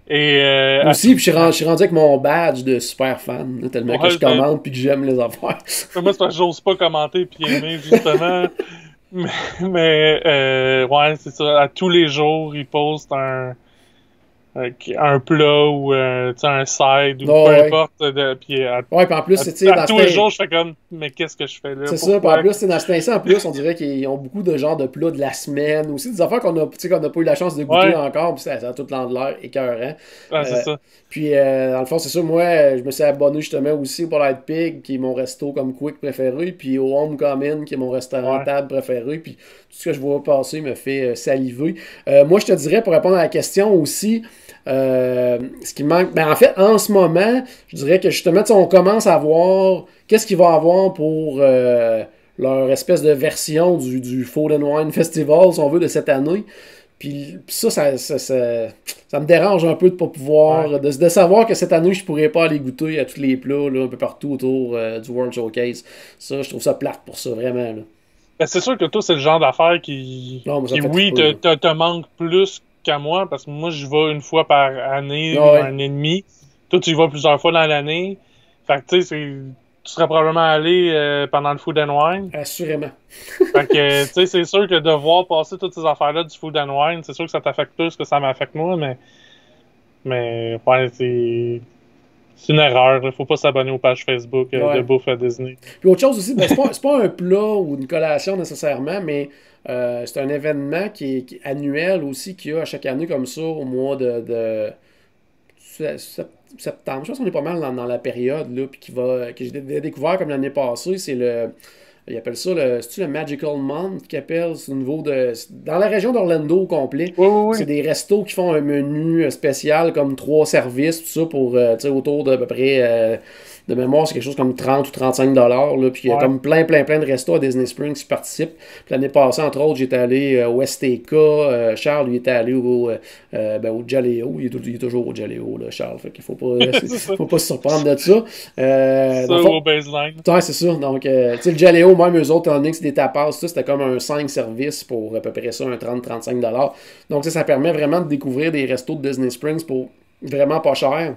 Et Moi aussi, puis je suis rendu avec mon badge de super fan, là, tellement que je commente puis que j'aime les affaires. Moi, c'est parce que j'ose pas commenter puis aimer, justement. mais ouais, c'est ça. À tous les jours, ils postent un plat ou un side ou peu importe. Puis ouais, puis en plus, à tous les jours, je fais comme, mais qu'est-ce que je fais là? C'est ça, puis en plus, dans ce temps en plus, on dirait qu'ils ont beaucoup de genres de plats de la semaine, aussi des affaires qu'on n'a pas eu la chance de goûter encore, puis ça a tout l'air écœurant. Ouais, c'est ça. Puis, dans le fond, c'est ça, moi, je me suis abonné justement aussi au Polite Pig, qui est mon resto comme quick préféré, puis au Homecoming, qui est mon restaurant table préféré, puis tout ce que je vois passer me fait saliver. Moi, je te dirais, pour répondre à la question aussi, ce qui manque, ben en fait, en ce moment, je dirais que justement, on commence à voir qu'est-ce qu'il va y avoir pour leur espèce de version du Food and Wine Festival, si on veut, de cette année. Puis ça me dérange un peu de pas pouvoir, de savoir que cette année, je pourrais pas aller goûter à tous les plats, là, un peu partout autour du World Showcase. Ça, je trouve ça plate pour ça, vraiment, là. Ben, c'est sûr que toi, c'est le genre d'affaire qui oui, te manque plus qu'à moi, parce que moi, je vais une fois par année, un an et demi. Toi, tu y vas plusieurs fois dans l'année. Fait que, tu sais, tu serais probablement allé pendant le Food and Wine. Assurément. Fait que, tu sais, c'est sûr que de voir passer toutes ces affaires-là du Food and Wine, c'est sûr que ça t'affecte plus que ça m'affecte moi, mais ouais, c'est une erreur. Il faut pas s'abonner aux pages Facebook de bouffe à Disney. Puis autre chose aussi, ben, c'est pas un plat ou une collation nécessairement, mais c'est un événement qui est annuel aussi qu'il y a à chaque année comme ça au mois de septembre. Je pense qu'on est pas mal dans la période là, puis que j'ai découvert comme l'année passée, c'est ils appellent ça le Magical Month qu'ils appellent, c'est au niveau dans la région d'Orlando au complet. Oui. C'est des restos qui font un menu spécial comme 3 services, tout ça pour autour d'à peu près de mémoire, c'est quelque chose comme 30 ou 35 $. Là, puis il y a comme plein de restos à Disney Springs qui participent. Puis l'année passée, entre autres, j'étais allé au STK. Charles, lui, était allé au Jaleo. Il est toujours au Jaleo, là, Charles. Fait qu'il faut pas se surprendre de ça. Au baseline. Ouais, c'est ça. Donc, tu sais, le Jaleo, même eux autres, étant donné que c'est des tapas, c'était comme un 5 services pour à peu près ça, un 30-35 $. Donc, ça permet vraiment de découvrir des restos de Disney Springs pour vraiment pas cher.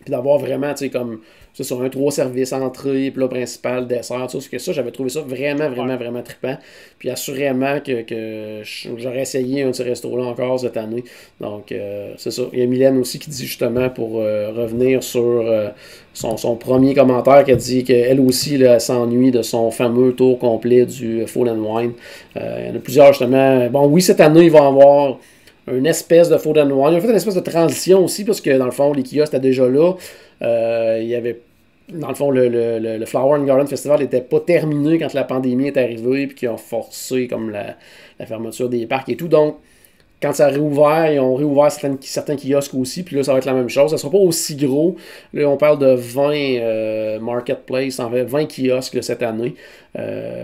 Puis d'avoir vraiment, tu sais, comme ça, sur un 3 services, entrée, plat principal, dessert, tout ça. Que ça, j'avais trouvé ça vraiment trippant. Puis assurément que j'aurais essayé un de ces restos-là encore cette année. Donc, c'est ça. Il y a Mylène aussi qui dit justement, pour revenir sur son premier commentaire, qui a dit qu'elle aussi, là, elle s'ennuie de son fameux tour complet du Food and Wine. Il y en a plusieurs, justement. Bon, oui, cette année, il va y avoir une espèce de Food and Wine. Ils ont fait une espèce de transition aussi, parce que dans le fond, les kiosques étaient déjà là. Il y avait, dans le fond, le Flower and Garden Festival n'était pas terminé quand la pandémie est arrivée, puis qu'ils ont forcé comme la fermeture des parcs et tout. Donc, quand ça a réouvert, ils ont réouvert certains kiosques aussi, puis là, ça va être la même chose. Ça ne sera pas aussi gros. Là, on parle de 20 marketplaces, en fait, 20 kiosques là, cette année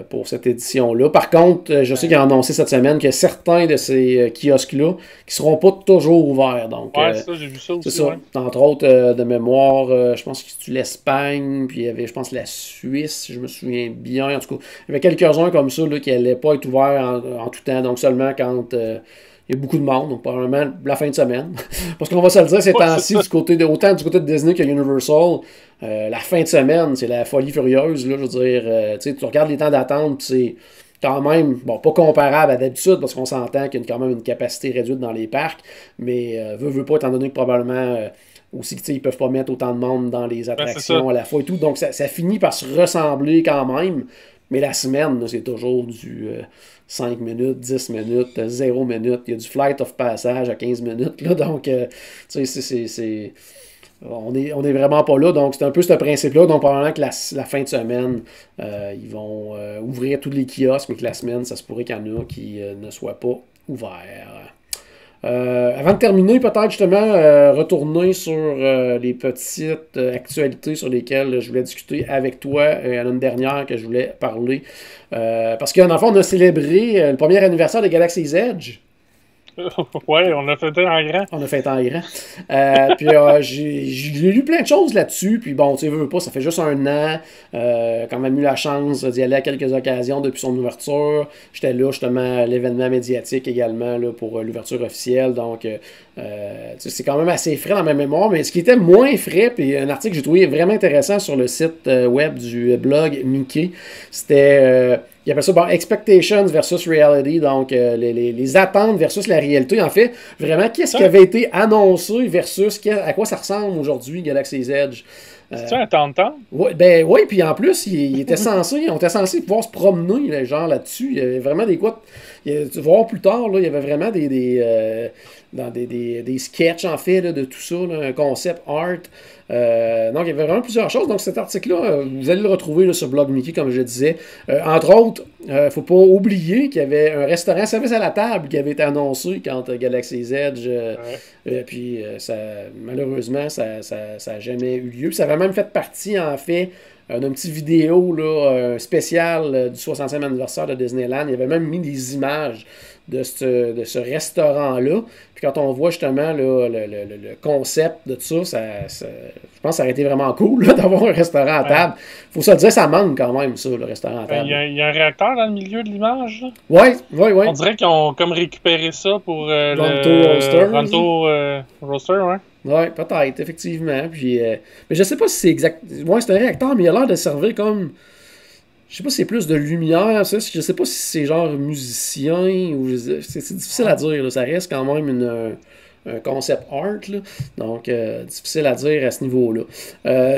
pour cette édition-là. Par contre, je sais qu'ils ont annoncé cette semaine que certains de ces kiosques-là qui ne seront pas toujours ouverts. Donc, ouais, ça, j'ai vu ça aussi. C'est ça. Ouais. Entre autres, de mémoire, je pense que c'est l'Espagne, puis il y avait, je pense, la Suisse, si je me souviens bien. En tout cas, il y avait quelques-uns comme ça là, qui n'allaient pas être ouverts en tout temps, donc seulement quand... il y a beaucoup de monde, donc probablement la fin de semaine. Parce qu'on va se le dire, ces temps-ci, autant du côté de Disney que Universal, la fin de semaine, c'est la folie furieuse. Là, je veux dire, tu regardes les temps d'attente, c'est quand même, bon, pas comparable à d'habitude, parce qu'on s'entend qu'il y a quand même une capacité réduite dans les parcs, mais veut pas, étant donné que probablement... aussi, tu sais, ils peuvent pas mettre autant de monde dans les attractions à la fois et tout. Donc, ça finit par se ressembler quand même. Mais la semaine, là, c'est toujours du 5 minutes, 10 minutes, 0 minutes. Il y a du flight of passage à 15 minutes. Là, donc, tu sais, On est vraiment pas là, donc c'est un peu ce principe-là. Donc, probablement que la fin de semaine, ils vont ouvrir tous les kiosques, mais que la semaine, ça se pourrait qu'il y en a qui ne soient pas ouverts. Avant de terminer, peut-être justement retourner sur les petites actualités sur lesquelles je voulais discuter avec toi l'année dernière que je voulais parler. Parce qu'en enfant, on a célébré le premier anniversaire de Galaxy's Edge. Ouais, on a fait un en grand. On a fait en grand. Puis j'ai lu plein de choses là-dessus. Puis bon, tu sais, veux pas, ça fait juste un an. Quand même eu la chance d'y aller à quelques occasions depuis son ouverture. J'étais là justement à l'événement médiatique également là, pour l'ouverture officielle. Donc, c'est quand même assez frais dans ma mémoire. Mais ce qui était moins frais, puis un article que j'ai trouvé vraiment intéressant sur le site web du blog Mickey, c'était... il appelle ça Expectations versus Reality, donc les attentes versus la réalité. En fait, vraiment, qu'est-ce qui avait été annoncé versus à quoi ça ressemble aujourd'hui, Galaxy's Edge. C'est-tu un temps-temps? Oui, puis en plus, on était censé pouvoir se promener genre là-dessus. Il y avait vraiment des quoi. Tu vas voir plus tard, là, il y avait vraiment des sketchs en fait là, de tout ça, là, un concept art. Donc, il y avait vraiment plusieurs choses. Donc, cet article-là, vous allez le retrouver là, sur Blog Mickey, comme je le disais. Entre autres, il ne faut pas oublier qu'il y avait un restaurant service à la table qui avait été annoncé quand Galaxy's Edge. Puis, malheureusement, ça n'a jamais eu lieu. Ça avait même fait partie, en fait, d'un petit vidéo là, spécial du 65e anniversaire de Disneyland. Il y avait même mis des images de ce restaurant-là. Puis quand on voit justement là, le concept de tout ça, je pense que ça aurait été vraiment cool là, d'avoir un restaurant à table. Faut se dire, ça manque quand même, ça, le restaurant à table. Il y a un réacteur dans le milieu de l'image. Oui. On dirait qu'ils ont comme récupéré ça pour Ronto Roaster. Ronto Roaster, ouais. Oui, peut-être, effectivement. Puis, mais je sais pas si c'est exact. Ouais, c'est un réacteur, mais il a l'air de servir comme... Je sais pas si c'est plus de lumière, ça. Je sais pas si c'est genre musicien ou... C'est difficile à dire, là. Ça reste quand même un concept art, là. Donc, difficile à dire à ce niveau-là.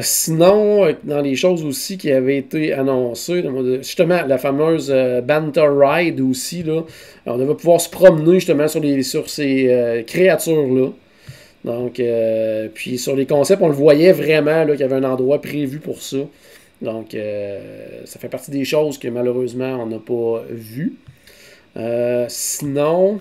Sinon, dans les choses aussi qui avaient été annoncées, justement, la fameuse Banter Ride aussi, là, on devait pouvoir se promener justement sur ces créatures-là. Donc, puis sur les concepts, on le voyait vraiment qu'il y avait un endroit prévu pour ça. Donc, ça fait partie des choses que malheureusement, on n'a pas vues. Sinon,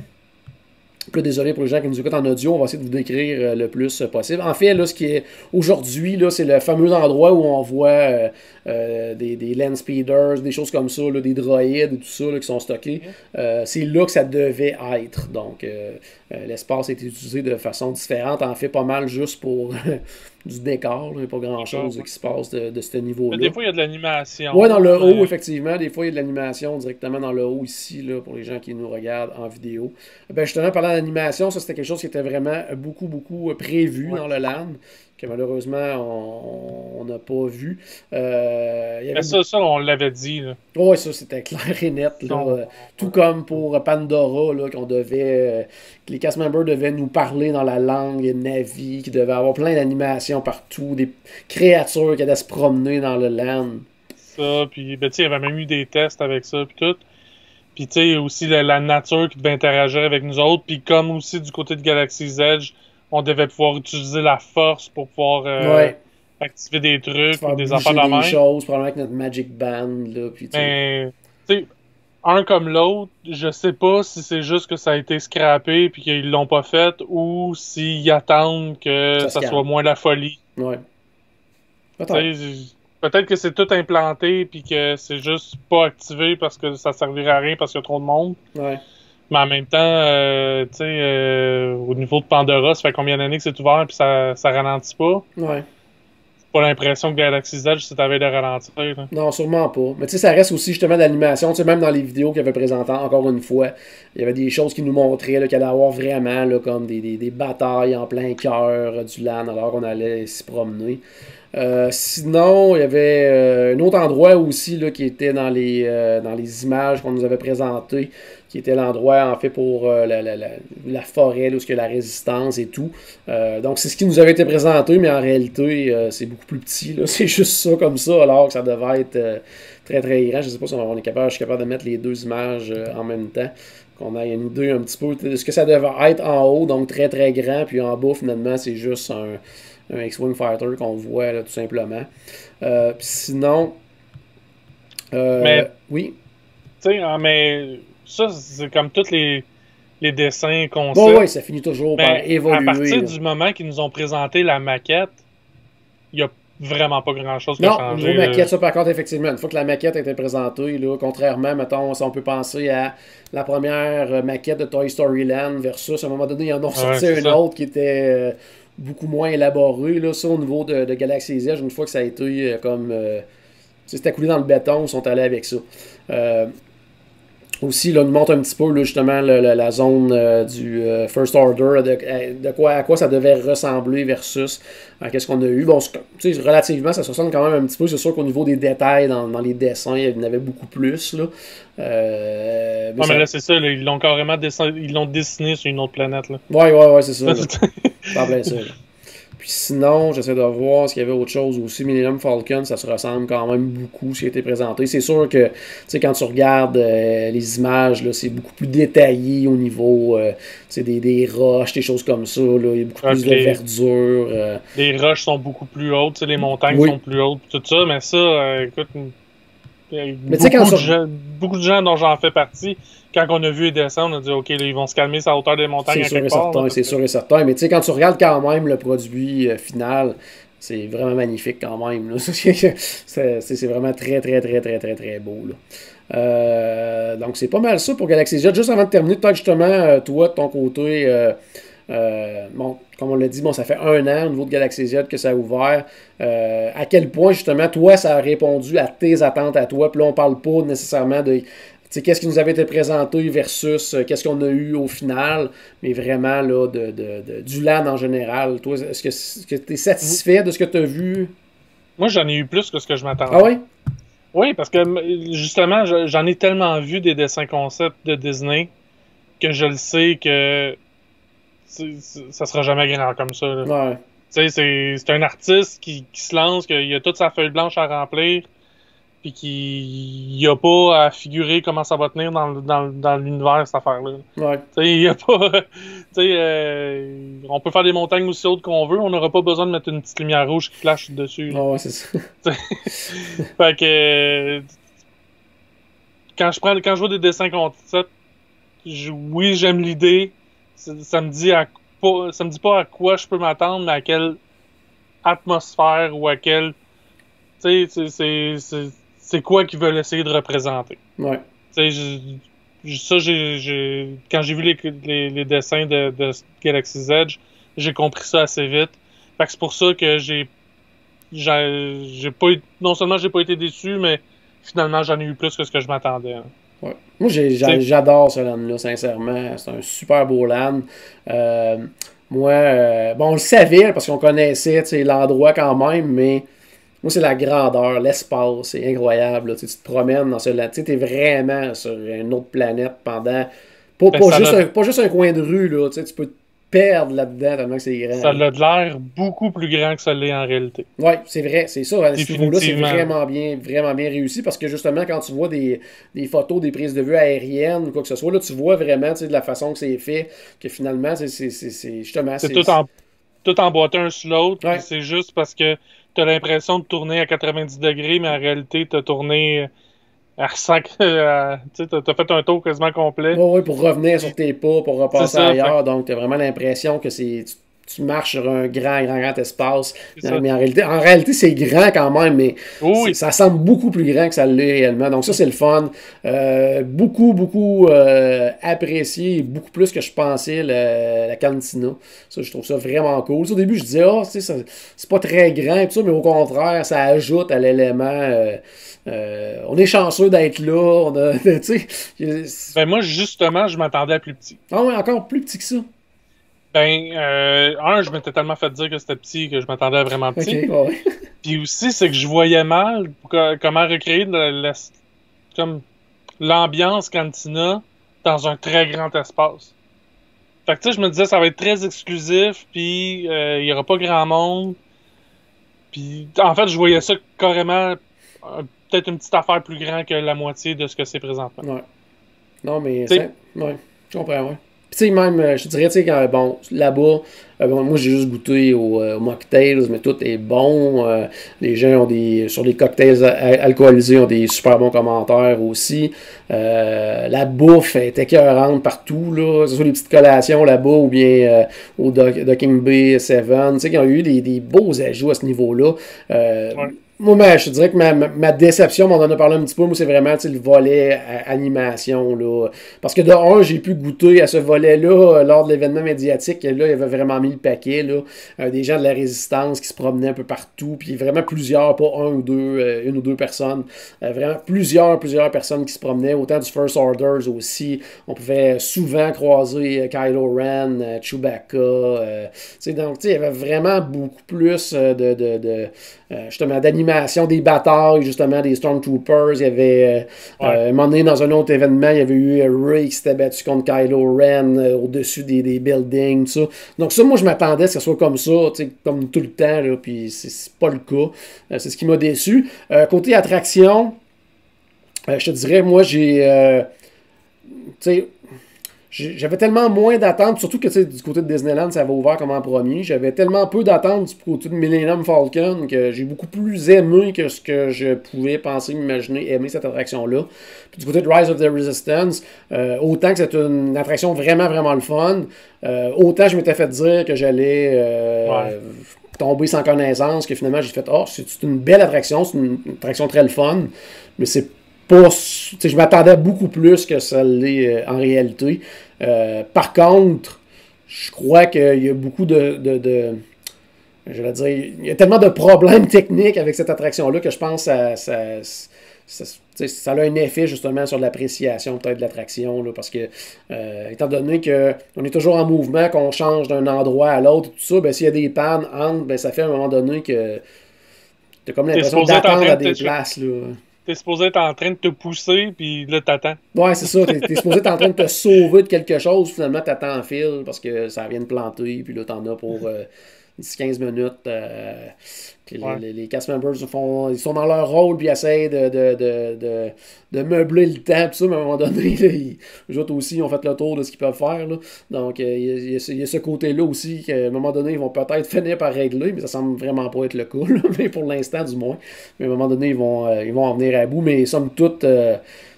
là, désolé pour les gens qui nous écoutent en audio, on va essayer de vous décrire le plus possible. En fait, là, ce qui est aujourd'hui, là, c'est le fameux endroit où on voit des land speeders, des choses comme ça, là, des droïdes et tout ça là, qui sont stockés. C'est là que ça devait être. Donc, l'espace a été utilisé de façon différente. En fait, pas mal juste pour du décor. Il n'y a pas grand-chose qui se passe de ce niveau-là. Mais des fois, il y a de l'animation. Oui, dans le haut, effectivement. Des fois, il y a de l'animation directement dans le haut ici, là, pour les gens qui nous regardent en vidéo. Ben, justement, parlant d'animation, ça, c'était quelque chose qui était vraiment beaucoup prévu dans le land, que malheureusement, on n'a pas vu. Mais ça, on l'avait dit. Oui, ça, c'était clair et net. Là. Tout comme pour Pandora, là, qu'on devait... que les cast members devaient nous parler dans la langue Navi, qu'il devait avoir plein d'animations partout, des créatures qui allaient se promener dans le land. Ça, puis ben, il y avait même eu des tests avec ça, puis tout. Puis tu sais, aussi la nature qui devait interagir avec nous autres, puis comme aussi du côté de Galaxy's Edge, on devait pouvoir utiliser la force pour pouvoir activer des trucs ou des affaires de la main. Des choses, probablement avec notre Magic Band. Là, puis, mais, tu sais, un comme l'autre, je sais pas si c'est juste que ça a été scrappé puis qu'ils l'ont pas fait ou s'ils attendent que ça soit moins la folie. Ouais. Peut-être que c'est tout implanté puis que c'est juste pas activé parce que ça servirait à rien parce qu'il y a trop de monde. Ouais. Mais en même temps, tu sais, au niveau de Pandora, ça fait combien d'années que c'est ouvert puis ça ralentit pas? Ouais. C'est pas l'impression que Galaxy's Edge, c'est à veille de ralentir. Là. Non, sûrement pas. Mais tu sais, ça reste aussi justement de l'animation. Tu sais, même dans les vidéos qu'il avait présentées, encore une fois, il y avait des choses qui nous montraient qu'il allait y avoir vraiment là, comme des batailles en plein cœur du land alors qu'on allait s'y promener. Sinon, il y avait un autre endroit aussi là, qui était dans les images qu'on nous avait présentées, qui était l'endroit en fait pour la forêt, là, où il y a la résistance et tout. Donc c'est ce qui nous avait été présenté, mais en réalité, c'est beaucoup plus petit. Là. C'est juste ça comme ça, alors que ça devait être très très grand. Je ne sais pas si je suis capable de mettre les deux images en même temps. Qu'on ait une idée un petit peu de ce que ça devait être en haut, donc très très grand, puis en bas, finalement, c'est juste un X-Wing Fighter qu'on voit là, tout simplement. Sinon, Mais, oui. tu sais, mais ça, c'est comme tous les dessins Bon, concepts. oui, ça finit toujours par Mais évoluer. à partir là. du moment qu'ils nous ont présenté la maquette, il n'y a vraiment pas grand-chose qui a Non, au changé. niveau maquette, ça par contre, effectivement, une fois que la maquette a été présentée, là, contrairement, mettons, si on peut penser à la première maquette de Toy Story Land versus, à un moment donné, ils en ont sorti c'est une ça. autre qui était beaucoup moins élaborée. Là, ça, au niveau de Galaxy's Edge, une fois que ça a été comme... c'était coulé dans le béton, ils sont allés avec ça. Aussi, là, on nous montre un petit peu là, justement la zone du First Order, à quoi ça devait ressembler versus qu'est-ce qu'on a eu. Bon, relativement, ça se ressemble quand même un petit peu. C'est sûr qu'au niveau des détails dans les dessins, il y en avait beaucoup plus. Là. Mais là, c'est ça, là, ils l'ont carrément dessiné sur une autre planète. Là. Ouais, c'est ça. Ça plein ça. Là. Puis sinon, j'essaie de voir s'il y avait autre chose aussi. Millennium Falcon, ça se ressemble quand même beaucoup à ce qui a été présenté. C'est sûr que, tu sais, quand tu regardes les images, là, c'est beaucoup plus détaillé au niveau des roches, des choses comme ça. Là. Il y a beaucoup plus de verdure. Les roches sont beaucoup plus hautes, les montagnes sont plus hautes, tout ça. Mais ça, écoute, beaucoup de gens dont j'en fais partie, quand on a vu les descendre, on a dit OK, là, ils vont se calmer sur la hauteur des montagnes. C'est sûr et certain. Mais tu sais, quand tu regardes quand même le produit final, c'est vraiment magnifique quand même. Là. C'est vraiment très, très, très, très, très, très beau. Là. Donc, c'est pas mal ça pour Galaxy's Edge. Juste avant de terminer, peut-être justement, toi, de ton côté, bon, comme on l'a dit, bon, ça fait 1 an au niveau de Galaxy's Edge que ça a ouvert. À quel point, justement, toi, ça a répondu à tes attentes à toi. Puis là, on parle pas nécessairement de... qu'est-ce qui nous avait été présenté versus qu'est-ce qu'on a eu au final, mais vraiment là, du LAN en général. Toi, est-ce que tu es satisfait de ce que tu as vu? Moi, j'en ai eu plus que ce que je m'attendais. Ah oui? Oui, parce que justement, j'en ai tellement vu des dessins concepts de Disney que je le sais que ça sera jamais grand comme ça. Là. Ouais. Tu sais, c'est un artiste qui se lance, qu'il a toute sa feuille blanche à remplir, puis qu'il a pas à figurer comment ça va tenir dans l'univers, cette affaire-là. Ouais. Tu sais, il y a pas... on peut faire des montagnes aussi hautes qu'on veut, on n'aura pas besoin de mettre une petite lumière rouge qui flash dessus. Ouais, c'est ça. Fait que... Quand je vois des dessins concepts, oui, j'aime l'idée. Ça me dit pas à quoi je peux m'attendre, mais à quelle atmosphère ou à quelle... Tu sais, c'est quoi qu'ils veulent essayer de représenter. Ouais. Tu sais, quand j'ai vu les dessins de Galaxy's Edge, j'ai compris ça assez vite. Fait que c'est pour ça que non seulement j'ai pas été déçu, mais finalement j'en ai eu plus que ce que je m'attendais. Hein. Ouais. Moi, j'adore ce land-là, sincèrement. C'est un super beau land. Moi, bon, on le savait parce qu'on connaissait l'endroit quand même, mais moi, c'est la grandeur, l'espace, c'est incroyable. Là. Tu te promènes dans ce land. Tu es vraiment sur une autre planète pendant. Pas juste un coin de rue, là. Tu peux te perdre là-dedans tellement que c'est grand. Ça a l'air beaucoup plus grand que ça l'est en réalité. Oui, c'est vrai, c'est ça. À ce niveau-là, c'est vraiment bien réussi parce que justement, quand tu vois des photos, des prises de vue aériennes ou quoi que ce soit, là, tu vois vraiment de la façon que c'est fait, que finalement, c'est justement. C'est tout emboîté un sur l'autre. Ouais. C'est juste parce que tu as l'impression de tourner à 90 degrés, mais en réalité, tu as tourné à 100. Tu as fait un tour quasiment complet. Oui, pour revenir sur tes pas, pour repasser ailleurs. Donc, tu as vraiment l'impression que tu marches sur un grand espace. Mais en réalité, c'est grand quand même, mais ça semble beaucoup plus grand que ça l'est réellement. Donc ça, c'est le fun. Beaucoup apprécié, beaucoup plus que je pensais la Cantina. Ça, je trouve ça vraiment cool. Au début, je disais, c'est pas très grand, et tout ça, mais au contraire, ça ajoute à l'élément... on est chanceux d'être là. Moi, justement, je m'attendais à plus petit. Ah oui, encore plus petit que ça. Je m'étais tellement fait dire que c'était petit que je m'attendais à vraiment petit. Okay, ouais. Puis aussi, c'est que je voyais mal comment recréer comme l'ambiance Cantina dans un très grand espace. Fait que tu sais, je me disais, ça va être très exclusif, puis il y aura pas grand monde. Puis en fait, je voyais ça carrément peut-être une petite affaire plus grande que la moitié de ce que c'est présentement. Ouais. Non, mais... Ouais, je comprends, ouais. tu sais, même, je te dirais, tu sais, bon, là-bas, bon, moi, j'ai juste goûté aux mocktails, mais tout est bon. Les gens ont sur les cocktails alcoolisés, ont des super bons commentaires aussi. La bouffe est écœurante partout, là. Que ce soit les petites collations là-bas ou bien au Docking Bay 7. Tu sais, qu'ils ont eu des beaux ajouts à ce niveau-là. Ouais. Moi, je te dirais que ma déception, on en a parlé un petit peu, moi, c'est vraiment le volet animation. Là. Parce que de un, j'ai pu goûter à ce volet-là lors de l'événement médiatique. Là, il avait vraiment mis le paquet. Là. Des gens de la résistance qui se promenaient un peu partout. Puis vraiment plusieurs, pas une ou deux personnes. Vraiment plusieurs personnes qui se promenaient. Autant du First Orders aussi. On pouvait souvent croiser Kylo Ren, Chewbacca. Donc, il y avait vraiment beaucoup plus justement d'animation des batailles, justement des Stormtroopers. Il y avait un moment donné dans un autre événement, il y avait eu Rey qui s'était battu contre Kylo Ren au-dessus des buildings, tout ça. Donc ça, moi je m'attendais à ce que ce soit comme ça, comme tout le temps, là, puis c'est pas le cas. C'est ce qui m'a déçu. Côté attraction, je te dirais, moi j'ai j'avais tellement moins d'attentes, surtout que du côté de Disneyland, ça avait ouvert comme en premier. J'avais tellement peu d'attentes du côté de Millennium Falcon que j'ai beaucoup plus aimé que ce que je pouvais penser, m'imaginer, aimer cette attraction-là. Puis du côté de Rise of the Resistance, autant que c'est une attraction vraiment, vraiment le fun, autant je m'étais fait dire que j'allais tomber sans connaissance, que finalement j'ai fait « Oh, c'est une belle attraction, c'est une attraction très le fun, mais c'est pas, je m'attendais beaucoup plus que ça l'est en réalité. Par contre, je crois qu'il y a beaucoup je vais dire, il y a tellement de problèmes techniques avec cette attraction-là que je pense que ça a un effet justement sur l'appréciation peut-être de l'attraction, là, parce que étant donné qu'on est toujours en mouvement, qu'on change d'un endroit à l'autre, tout ça, ben, s'il y a des pannes entre, ben, ça fait à un moment donné que tu as comme l'impression d'attendre à des places. Là. T'es supposé être en train de te pousser, puis là, t'attends. Ouais, c'est ça. T'es supposé être en train de te sauver de quelque chose, finalement, t'attends en fil parce que ça vient de planter, puis là, t'en as pour 10-15 minutes. Les cast members ils sont dans leur rôle, puis ils essayent de meubler le temps, tout ça, mais à un moment donné, là, eux autres aussi, ils ont fait le tour de ce qu'ils peuvent faire. Là. Donc, il y a ce côté-là aussi, qu'à un moment donné, ils vont peut-être finir par régler, mais ça semble vraiment pas être le cas, là, mais pour l'instant, du moins. Mais à un moment donné, ils vont en venir à bout, mais somme toute,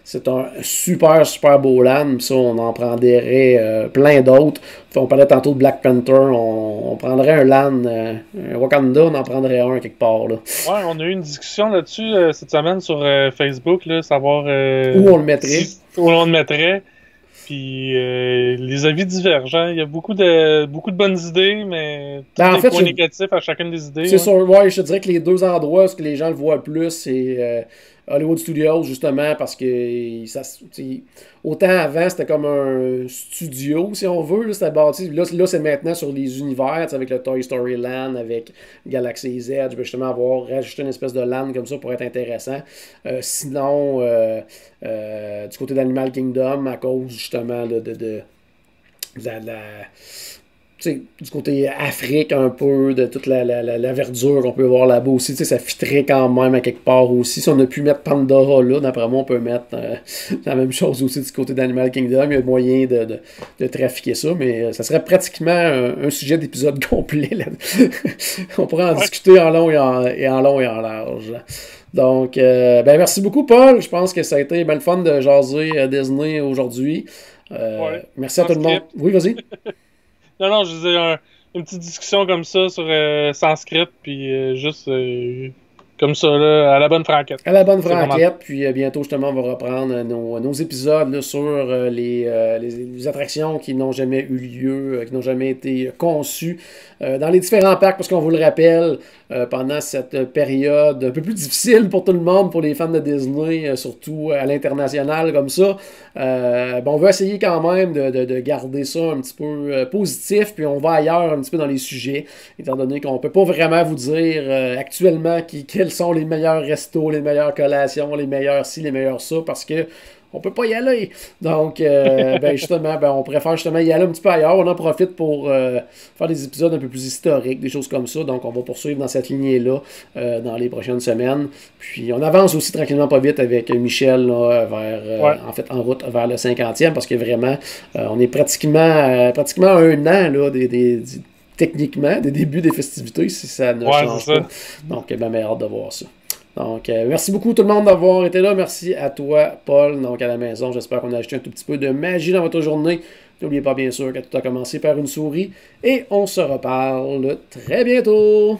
c'est un super, super beau land. Ça, on en prendrait plein d'autres. On parlait tantôt de Black Panther. On prendrait un land. Wakanda, on en prendrait un quelque part. Là. Ouais, on a eu une discussion là-dessus cette semaine sur Facebook, là, savoir où on le mettrait. Où on le mettrait. Puis les avis divergents. Il y a beaucoup de bonnes idées, mais en fait, points négatifs à chacune des idées. C'est sûr, ouais, je te dirais que les deux endroits où les gens le voient le plus, c'est Hollywood Studios, justement, parce que autant avant, c'était comme un studio, si on veut. Là, c'était bâti. Là, c'est maintenant sur les univers, avec le Toy Story Land, avec Galaxy's Edge, justement, avoir rajouté une espèce de land comme ça pour être intéressant. Sinon, du côté d'Animal Kingdom, à cause justement de du côté Afrique un peu, de toute la verdure qu'on peut voir là-bas aussi, ça fitterait quand même à quelque part aussi. Si on a pu mettre Pandora là, d'après moi, on peut mettre la même chose aussi du côté d'Animal Kingdom. Il y a moyen de trafiquer ça, mais ça serait pratiquement un sujet d'épisode complet. Là. On pourrait en discuter en long et en large. Donc, merci beaucoup, Paul. Je pense que ça a été bien le fun de jaser Disney aujourd'hui. Merci à tout le monde. Oui, vas-y. Non, je disais une petite discussion comme ça sur Sanskrit, puis juste comme ça, là, à la bonne franquette. À la bonne franquette, puis bientôt, justement, on va reprendre nos épisodes là, sur les attractions qui n'ont jamais eu lieu, qui n'ont jamais été conçues dans les différents parcs, parce qu'on vous le rappelle, pendant cette période un peu plus difficile pour tout le monde, pour les fans de Disney, surtout à l'international comme ça, on veut essayer quand même de garder ça un petit peu positif, puis on va ailleurs un petit peu dans les sujets, étant donné qu'on ne peut pas vraiment vous dire actuellement quels sont les meilleurs restos, les meilleures collations, les meilleurs ci, les meilleurs ça, parce que on peut pas y aller. Donc, justement, on préfère justement y aller un petit peu ailleurs. On en profite pour faire des épisodes un peu plus historiques, des choses comme ça. Donc, on va poursuivre dans cette lignée-là dans les prochaines semaines. Puis, on avance aussi tranquillement pas vite avec Michel là, en fait, en route vers le 50e parce que vraiment, on est pratiquement à un an là, techniquement, des débuts des festivités, si ça ne change pas. Donc, bien hâte de voir ça. Donc, merci beaucoup tout le monde d'avoir été là. Merci à toi, Paul, donc à la maison. J'espère qu'on a ajouté un tout petit peu de magie dans votre journée. N'oubliez pas, bien sûr, que tout a commencé par une souris. Et on se reparle très bientôt.